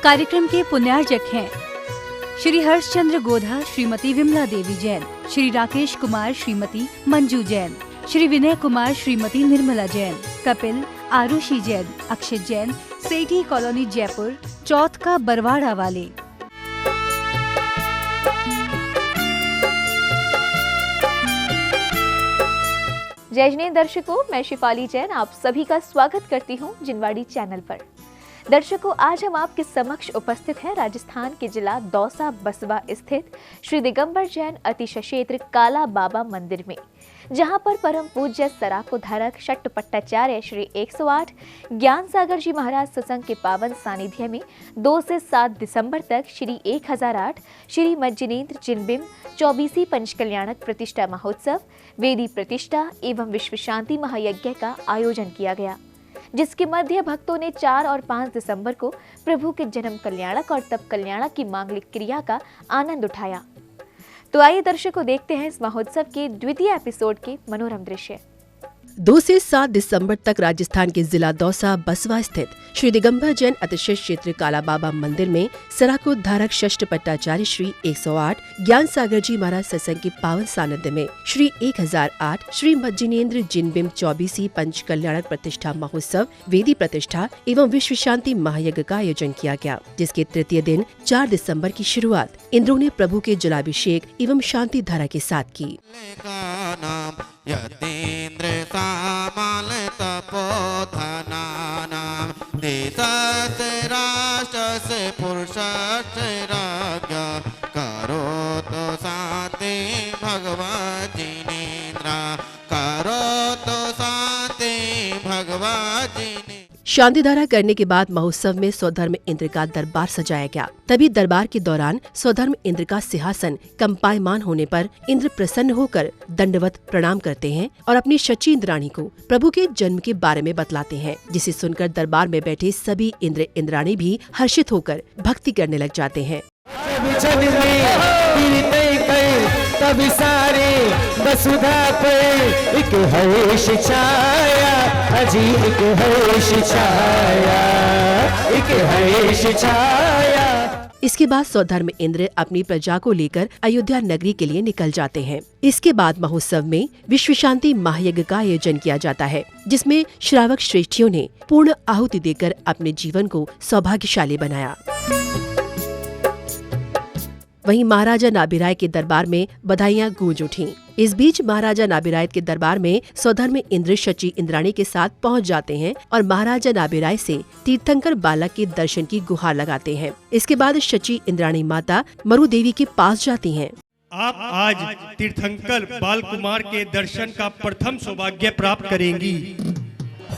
कार्यक्रम के पुण्यार्जक हैं श्री हर्षचंद्र गोधा, श्रीमती विमला देवी जैन, श्री राकेश कुमार, श्रीमती मंजू जैन, श्री विनय कुमार, श्रीमती निर्मला जैन, कपिल, आरुषि जैन, अक्षित जैन, सेठी कॉलोनी जयपुर, चौथ का बरवाड़ा वाले। जय जिनेंद्र दर्शकों, मैं शिफाली जैन आप सभी का स्वागत करती हूं जिनवाड़ी चैनल पर। दर्शकों, आज हम आपके समक्ष उपस्थित हैं राजस्थान के जिला दौसा बसवा स्थित श्री दिगंबर जैन अतिशय क्षेत्र काला बाबा मंदिर में, जहां पर परम पूज्य सराको धारक षट्टपट्टाचार्य श्री 108 ज्ञान सागर जी महाराज सत्संग के पावन सानिध्य में 2 से 7 दिसंबर तक श्री 1008 श्री मज्जिनेन्द्र जिनबिंब 24वीं पंचकल्याणक प्रतिष्ठा महोत्सव, वेदी प्रतिष्ठा एवं विश्व शांति महायज्ञ का आयोजन किया गया, जिसके मध्य भक्तों ने 4 और 5 दिसंबर को प्रभु के जन्म कल्याणक और तप कल्याणक की मांगलिक क्रिया का आनंद उठाया। तो आइए दर्शकों देखते हैं इस महोत्सव के द्वितीय एपिसोड के मनोरम दृश्य। 2 से 7 दिसंबर तक राजस्थान के जिला दौसा बसवा स्थित श्री दिगंबर जैन अतिशय क्षेत्र काला बाबा मंदिर में सराको धारक षट्टपट्टाचार्य श्री 108 ज्ञान सागर जी महाराज सत्संग के पावन सानिध्य में श्री 1008 श्री मज्जिनेन्द्र जिनबिंब 24वीं पंच कल्याणक प्रतिष्ठा महोत्सव, वेदी प्रतिष्ठा एवं विश्व शांति महायज्ञ का आयोजन किया गया, जिसके तृतीय दिन 4 दिसंबर की शुरुआत इंद्रों ने प्रभु के जलाभिषेक एवं शांति धारा के साथ की। यतीन्द्र सामल तपोधनानां देशस्य राष्ट्रस्य पुरुषस्य राज्ञा करोतु शान्ति भगवज्जिनेन्द्र करोतु शान्ति भगवज्जिनेन्द्र। शांति धारा करने के बाद महोत्सव में स्वधर्म इंद्र का दरबार सजाया गया। तभी दरबार के दौरान स्वधर्म इंद्र का सिंहासन कंपायमान होने पर इंद्र प्रसन्न होकर दंडवत प्रणाम करते हैं और अपनी शची इंद्राणी को प्रभु के जन्म के बारे में बतलाते हैं, जिसे सुनकर दरबार में बैठे सभी इंद्र इंद्राणी भी हर्षित होकर भक्ति करने लग जाते हैं। तभी सारे वसुधा पे एक हर्ष छाया, अजी एक हर्ष छाया, एक हर्ष छाया। इसके बाद स्वधर्म इंद्र अपनी प्रजा को लेकर अयोध्या नगरी के लिए निकल जाते हैं। इसके बाद महोत्सव में विश्व शांति महायज्ञ का आयोजन किया जाता है, जिसमें श्रावक श्रेष्ठियों ने पूर्ण आहुति देकर अपने जीवन को सौभाग्यशाली बनाया। वहीं महाराजा नाभिराय के दरबार में बधाइयां गूंज उठीं। इस बीच महाराजा नाभिराय के दरबार में स्वधर्म इंद्र शची इंद्राणी के साथ पहुंच जाते हैं और महाराजा नाभिराय से तीर्थंकर बालक के दर्शन की गुहार लगाते हैं। इसके बाद शची इंद्राणी माता मरु देवी के पास जाती हैं। आप आज तीर्थंकर बाल कुमार के दर्शन का प्रथम सौभाग्य प्राप्त करेंगी।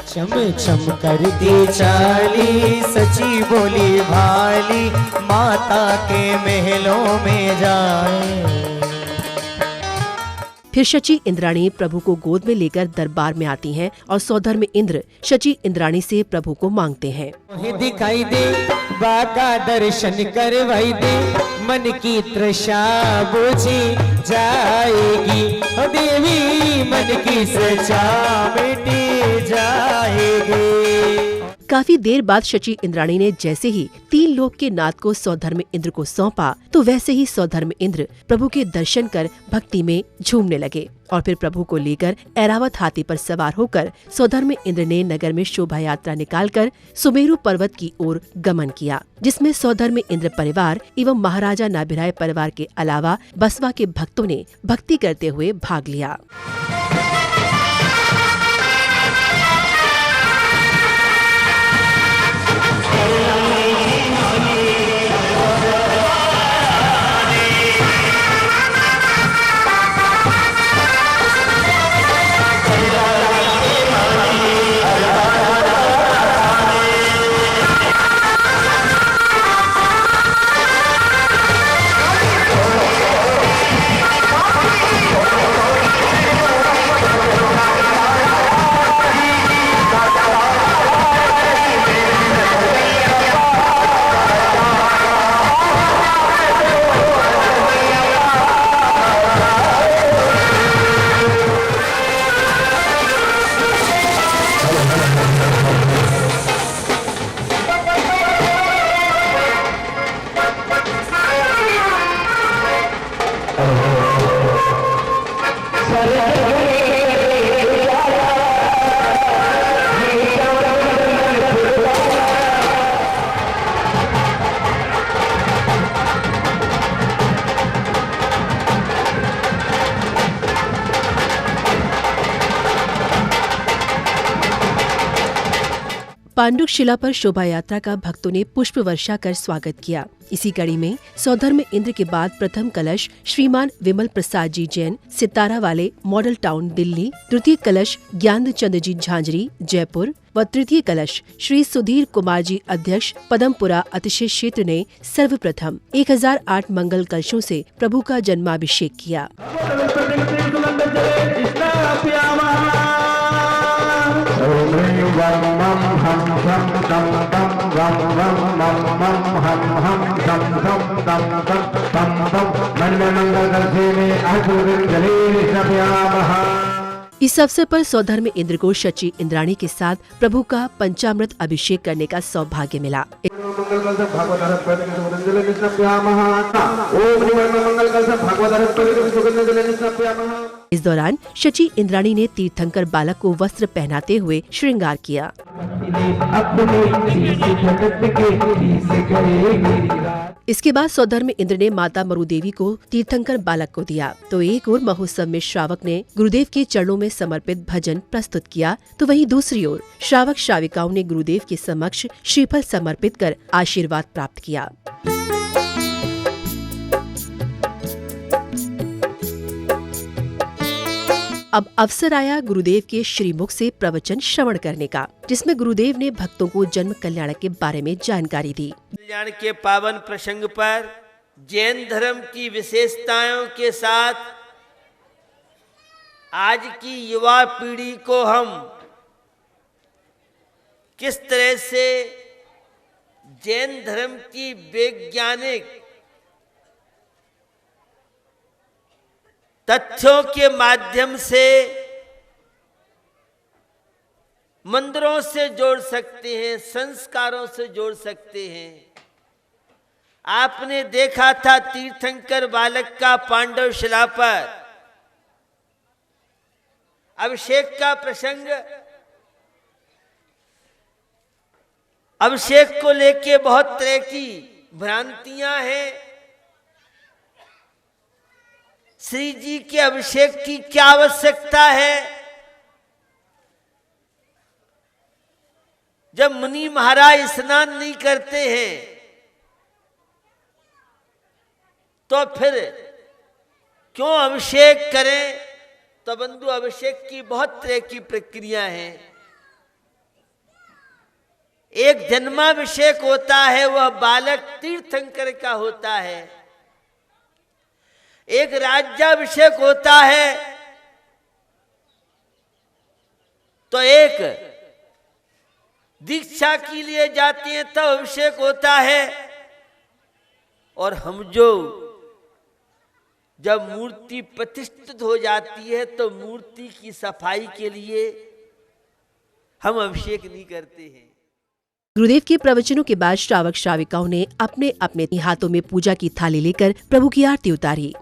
चम चम करती चाली सची बोली भाली, माता के महलों में जाए। फिर शची इंद्राणी प्रभु को गोद में लेकर दरबार में आती हैं और स्वधर्म इंद्र शची इंद्राणी से प्रभु को मांगते हैं। दिखाई दे बाका दर्शन करवाई दे, मन की तृषा बुझी जाएगी, ओ देवी मन की सचा मिटी जाएगी। काफी देर बाद शची इंद्राणी ने जैसे ही 3 लोक के नाथ को स्वधर्म इंद्र को सौंपा, तो वैसे ही स्वधर्म इंद्र प्रभु के दर्शन कर भक्ति में झूमने लगे और फिर प्रभु को लेकर ऐरावत हाथी पर सवार होकर स्वधर्म इंद्र ने नगर में शोभा यात्रा निकालकर सुमेरु पर्वत की ओर गमन किया, जिसमें स्वधर्म इंद्र परिवार एवं महाराजा नाभिराय परिवार के अलावा बसवा के भक्तों ने भक्ति करते हुए भाग लिया। पांडुक शिला पर शोभा यात्रा का भक्तों ने पुष्प वर्षा कर स्वागत किया। इसी कड़ी में सौधर्म इंद्र के बाद प्रथम कलश श्रीमान विमल प्रसाद जी जैन सितारा वाले मॉडल टाउन दिल्ली, द्वितीय कलश ज्ञान चंद्र जी झांझरी जयपुर व तृतीय कलश श्री सुधीर कुमार जी अध्यक्ष पदमपुरा अतिशय क्षेत्र ने सर्वप्रथम 1008 मंगल कलशों से प्रभु का जन्माभिषेक किया। इस अवसर पर सौधर्म इंद्र को शची इंद्राणी के साथ प्रभु का पंचामृत अभिषेक करने का सौभाग्य मिला। इस दौरान शची इंद्राणी ने तीर्थंकर बालक को वस्त्र पहनाते हुए श्रृंगार किया। इसके बाद सौधर्म इंद्र ने माता मरुदेवी को तीर्थंकर बालक को दिया, तो एक और महोत्सव में श्रावक ने गुरुदेव के चरणों में समर्पित भजन प्रस्तुत किया, तो वहीं दूसरी ओर श्रावक श्राविकाओं ने गुरुदेव के समक्ष श्रीफल समर्पित कर आशीर्वाद प्राप्त किया। अब अवसर आया गुरुदेव के श्रीमुख से प्रवचन श्रवण करने का, जिसमें गुरुदेव ने भक्तों को जन्म कल्याण के बारे में जानकारी दी। कल्याण के पावन प्रसंग पर जैन धर्म की विशेषताओं के साथ आज की युवा पीढ़ी को हम किस तरह से जैन धर्म की वैज्ञानिक तथ्यों के माध्यम से मंदिरों से जोड़ सकते हैं, संस्कारों से जोड़ सकते हैं। आपने देखा था तीर्थंकर बालक का पांडव शिला पर अभिषेक का प्रसंग। अभिषेक को लेके बहुत तरह की भ्रांतियां हैं। श्री जी के अभिषेक की क्या आवश्यकता है? जब मुनि महाराज स्नान नहीं करते हैं तो फिर क्यों अभिषेक करें? तो बंधु, अभिषेक की बहुत तरह की प्रक्रिया है। एक जन्माभिषेक होता है, वह बालक तीर्थंकर का होता है। एक राज्याभिषेक होता है, तो एक दीक्षा के लिए जाते हैं तब अभिषेक होता है। और हम जो जब मूर्ति प्रतिष्ठित हो जाती है तो मूर्ति की सफाई के लिए हम अभिषेक नहीं करते हैं। गुरुदेव के प्रवचनों के बाद श्रावक श्राविकाओं ने अपने अपने हाथों में पूजा की थाली लेकर प्रभु की आरती उतारी।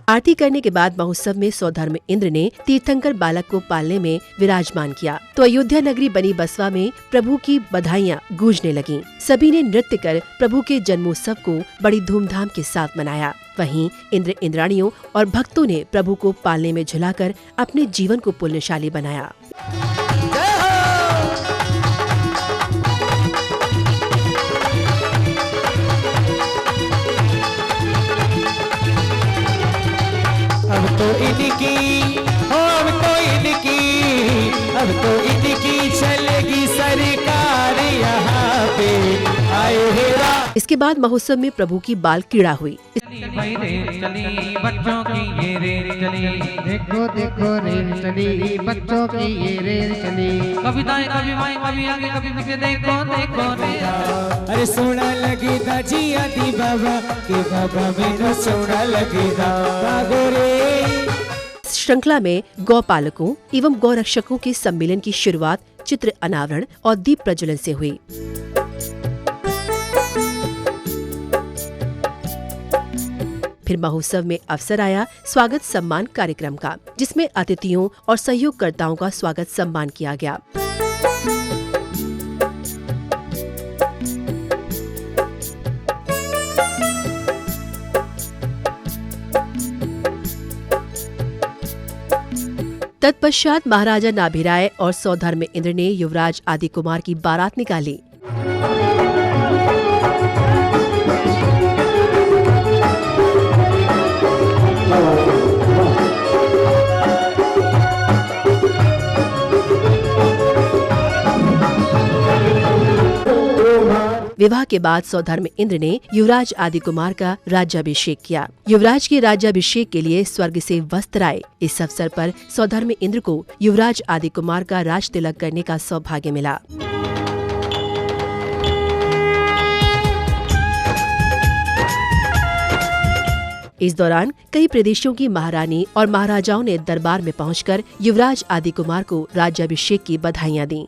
आरती करने के बाद महोत्सव में सौधर्म इंद्र ने तीर्थंकर बालक को पालने में विराजमान किया, तो अयोध्या नगरी बनी बसवा में प्रभु की बधाइयां गूंजने लगीं। सभी ने नृत्य कर प्रभु के जन्मोत्सव को बड़ी धूमधाम के साथ मनाया। वहीं इंद्र इंद्राणियों और भक्तों ने प्रभु को पालने में झुलाकर अपने जीवन को पुण्यशाली बनाया। अब तो इनकी चलेगी सरकार यहाँ पे आए हेरा। इसके बाद महोत्सव में प्रभु की बाल क्रीड़ा हुई। भाई रेल चली बच्चों की ये रेल चली, देखो देखो रेल चली बच्चों की ये रेल चली। कविताएं कभी माई कभी आगे कभी पीछे, देखो देखो रेल। अरे सोना लगेगा जी आदि बाबा के बाबा मैंने सोना लगेगा बागो रे। श्रृंखला में गौ पालकों एवं गौ रक्षकों के सम्मेलन की शुरुआत चित्र अनावरण और दीप प्रज्वलन से हुई। फिर महोत्सव में अवसर आया स्वागत सम्मान कार्यक्रम का, जिसमें अतिथियों और सहयोगकर्ताओं का स्वागत सम्मान किया गया। तत्पश्चात महाराजा नाभिराय और सौधर्म इंद्र ने युवराज आदि कुमार की बारात निकाली। विवाह के बाद सौधर्म इंद्र ने युवराज आदि कुमार का राज्याभिषेक किया। युवराज के राज्याभिषेक के लिए स्वर्ग से वस्त्र आए। इस अवसर पर सौधर्म इंद्र को युवराज आदि कुमार का राज तिलक करने का सौभाग्य मिला। इस दौरान कई प्रदेशों की महारानी और महाराजाओं ने दरबार में पहुंचकर युवराज आदि कुमार को राज्याभिषेक की बधाइयां दी।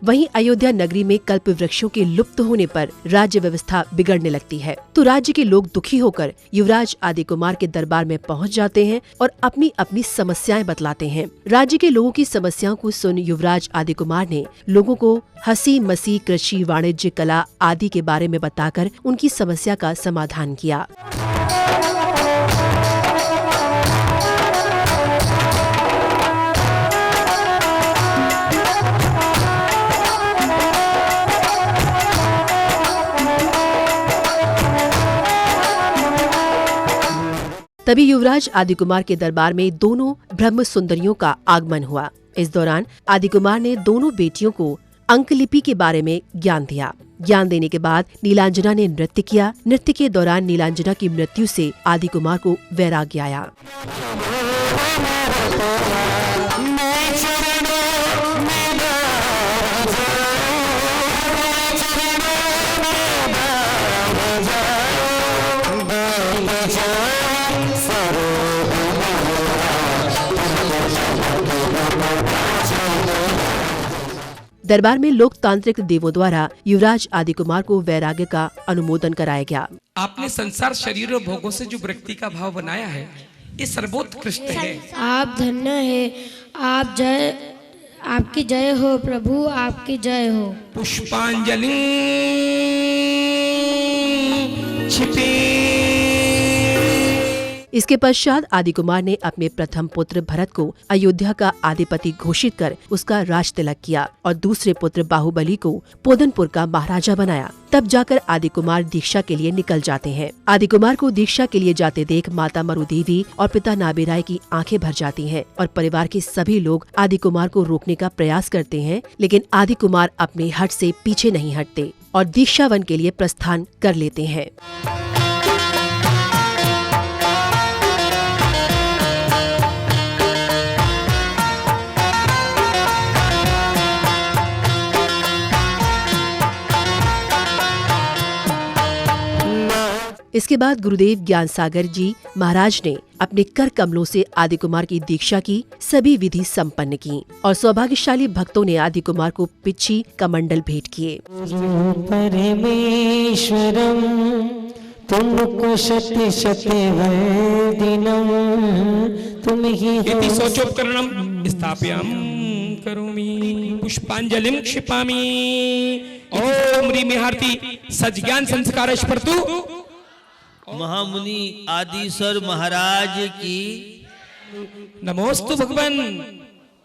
वहीं अयोध्या नगरी में कल्प वृक्षों के लुप्त होने पर राज्य व्यवस्था बिगड़ने लगती है, तो राज्य के लोग दुखी होकर युवराज आदि कुमार के दरबार में पहुंच जाते हैं और अपनी अपनी समस्याएं बतलाते हैं। राज्य के लोगों की समस्याओं को सुन युवराज आदि कुमार ने लोगों को हंसी मसी कृषि वाणिज्य कला आदि के बारे में बताकर उनकी समस्या का समाधान किया। तभी युवराज आदि कुमार के दरबार में दोनों ब्रह्म सुंदरियों का आगमन हुआ। इस दौरान आदि कुमार ने दोनों बेटियों को अंकलिपि के बारे में ज्ञान दिया। ज्ञान देने के बाद नीलांजना ने नृत्य किया। नृत्य के दौरान नीलांजना की मृत्यु से आदि कुमार को वैराग्य आया। दरबार में लोकतांत्रिक देवों द्वारा युवराज आदि कुमार को वैराग्य का अनुमोदन कराया गया। आपने संसार शरीर और भोगों से जो वृत्ति का भाव बनाया है, ये सर्वोत्कृष्ट है। आप धन्य है। आप जय, आपकी जय हो प्रभु, आपकी जय हो। पुष्पांजलि छिपी। इसके पश्चात आदि कुमार ने अपने प्रथम पुत्र भरत को अयोध्या का अधिपति घोषित कर उसका राज तिलक किया और दूसरे पुत्र बाहुबली को पोदनपुर का महाराजा बनाया। तब जाकर आदि कुमार दीक्षा के लिए निकल जाते हैं। आदि कुमार को दीक्षा के लिए जाते देख माता मरुदेवी और पिता नाभिराय की आंखें भर जाती हैं और परिवार के सभी लोग आदि कुमार को रोकने का प्रयास करते हैं, लेकिन आदि कुमार अपने हट से पीछे नहीं हटते और दीक्षा वन के लिए प्रस्थान कर लेते हैं। इसके बाद गुरुदेव ज्ञान सागर जी महाराज ने अपने कर कमलों से आदि कुमार की दीक्षा की, सभी विधि संपन्न की और सौभाग्यशाली भक्तों ने आदि कुमार को पिच्छी कमंडल भेंट किए। परमेश्वरम तुमको शते शते वंदनम तुम ही इति सोचोपकरणम स्थापयाम करोमि पुष्पांजलिम क्षिपामि। ओम ह्रीमिहार्ति सज्ञान संस्कार स्पर्तु। महामुनि आदिश्वर महाराज की नमोस्तु भगवान,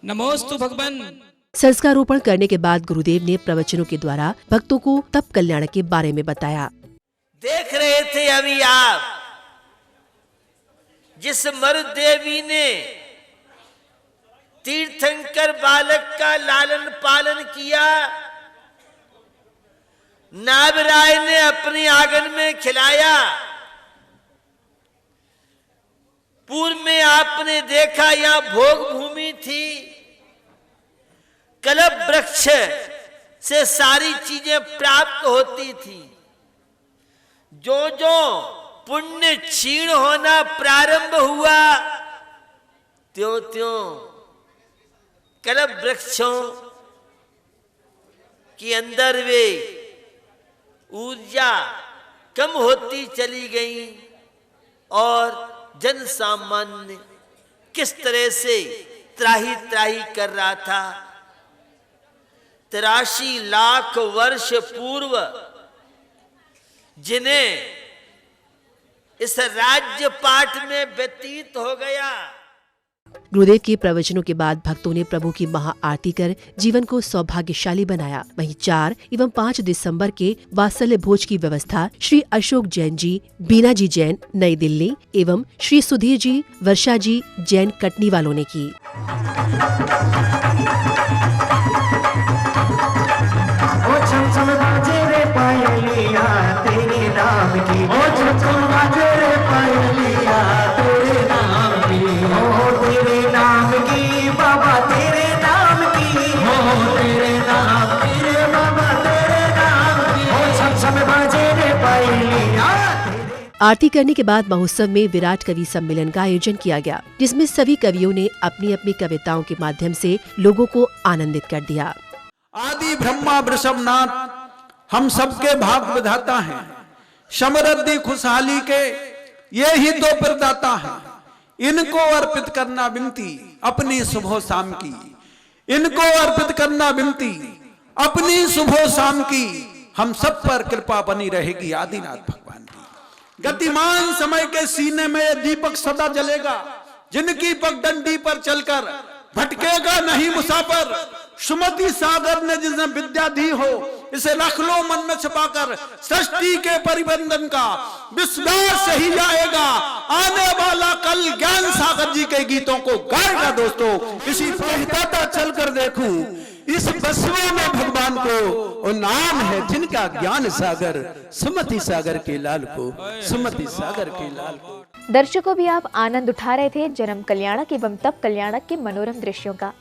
नमोस्तु भगवान। संस्कारोपण करने के बाद गुरुदेव ने प्रवचनों के द्वारा भक्तों को तप कल्याण के बारे में बताया। देख रहे थे अभी आप, जिस मरुदेवी ने तीर्थंकर बालक का लालन पालन किया। नाभराय ने अपने आंगन में खिलाया। पूर्व में आपने देखा यहां भोग भूमि थी, कल्प वृक्ष से सारी चीजें प्राप्त होती थी। जो जो पुण्य क्षीण होना प्रारंभ हुआ, त्यों त्यों कल्प वृक्षों के अंदर वे ऊर्जा कम होती चली गई और जन सामान्य किस तरह से त्राही त्राही कर रहा था। 83 लाख वर्ष पूर्व जिन्हें इस राज्य पाठ में व्यतीत हो गया। गुरुदेव के प्रवचनों के बाद भक्तों ने प्रभु की महा आरती कर जीवन को सौभाग्यशाली बनाया। वहीं 4 एवं 5 दिसंबर के वात्सल्य भोज की व्यवस्था श्री अशोक जैन जी, बीना जी जैन, नई दिल्ली एवं श्री सुधीर जी, वर्षा जी जैन, कटनी वालों ने की। तेरे नाम की ओ छम बाजे रे पायलिया, तेरे नाम की ओ तेरे नाम की बाबा, तेरे नाम की ओ तेरे नाम की रे बाबा, तेरे नाम की ओ छम बाजे रे पायलिया। आरती करने के बाद महोत्सव में विराट कवि सम्मेलन का आयोजन किया गया, जिसमें सभी कवियों ने अपनी अपनी कविताओं के माध्यम से लोगों को आनंदित कर दिया। आदि ब्रह्मा वृषभनाथ हम सबके भाग विधाता हैं, समृद्धि खुशहाली के ये ही तो प्रदाता हैं। इनको अर्पित करना विनती अपनी सुबह शाम की, इनको अर्पित करना विनती अपनी सुबह शाम की। हम सब पर कृपा बनी रहेगी आदिनाथ भगवान की। गतिमान समय के सीने में ये दीपक सदा जलेगा, जिनकी पगडंडी पर चलकर भटकेगा नहीं मुसाफिर। सुमति सागर ने जिसने विद्या दी हो, इसे रख लो मन में छिपाकर। सृष्टि के परिबंधन का विश्वास ही आएगा, आने वाला कल ज्ञान सागर जी के गीतों को गाएगा। दोस्तों इसी कहता चलकर देखूं, इस बसवे में भगवान को और नाम है जिनका ज्ञान सागर, सुमति सागर के लाल को, सुमति सागर के लाल को। दर्शकों भी आप आनंद उठा रहे थे जन्म कल्याणक एवं तप कल्याणक के मनोरम दृश्यों का।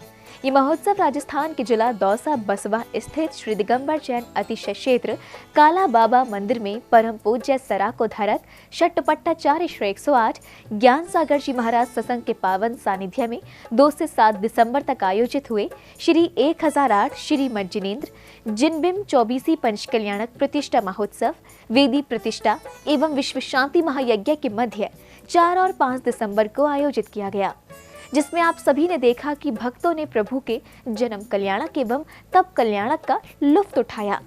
ये महोत्सव राजस्थान के जिला दौसा बसवा स्थित श्री दिगंबर जैन अतिशय क्षेत्र काला बाबा मंदिर में परम पूज्य सराकोधारक षट्टपट्टाचार्य श्री 108 ज्ञान सागर जी महाराज सत्संग के पावन सानिध्य में 2 से 7 दिसंबर तक आयोजित हुए श्री 1008 श्री जिनेन्द्र जिनबिम 24 पंच कल्याणक प्रतिष्ठा महोत्सव, वेदी प्रतिष्ठा एवं विश्व शांति महायज्ञ के मध्य 4 और 5 दिसंबर को आयोजित किया गया, जिसमें आप सभी ने देखा कि भक्तों ने प्रभु के जन्म कल्याणक एवं तप कल्याणक का लुत्फ उठाया।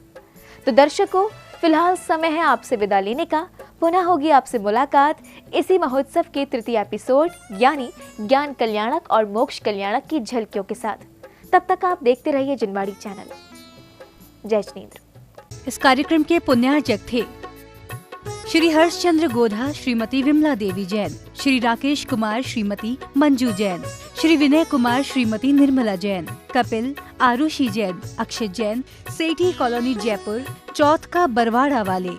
तो दर्शकों, फिलहाल समय है आपसे विदा लेने का। पुनः होगी आपसे मुलाकात इसी महोत्सव के तृतीय एपिसोड यानी ज्ञान कल्याणक और मोक्ष कल्याणक की झलकियों के साथ। तब तक आप देखते रहिए जिनवाड़ी चैनल। जय जिनेन्द्र। इस कार्यक्रम के पुण्यार्चक थे श्री हर्षचंद्र गोधा श्रीमती विमला देवी जैन, श्री राकेश कुमार श्रीमती मंजू जैन, श्री विनय कुमार श्रीमती निर्मला जैन, कपिल आरुषि जैन, अक्षय जैन, सेठी कॉलोनी जयपुर, चौथ का बरवाड़ा वाले,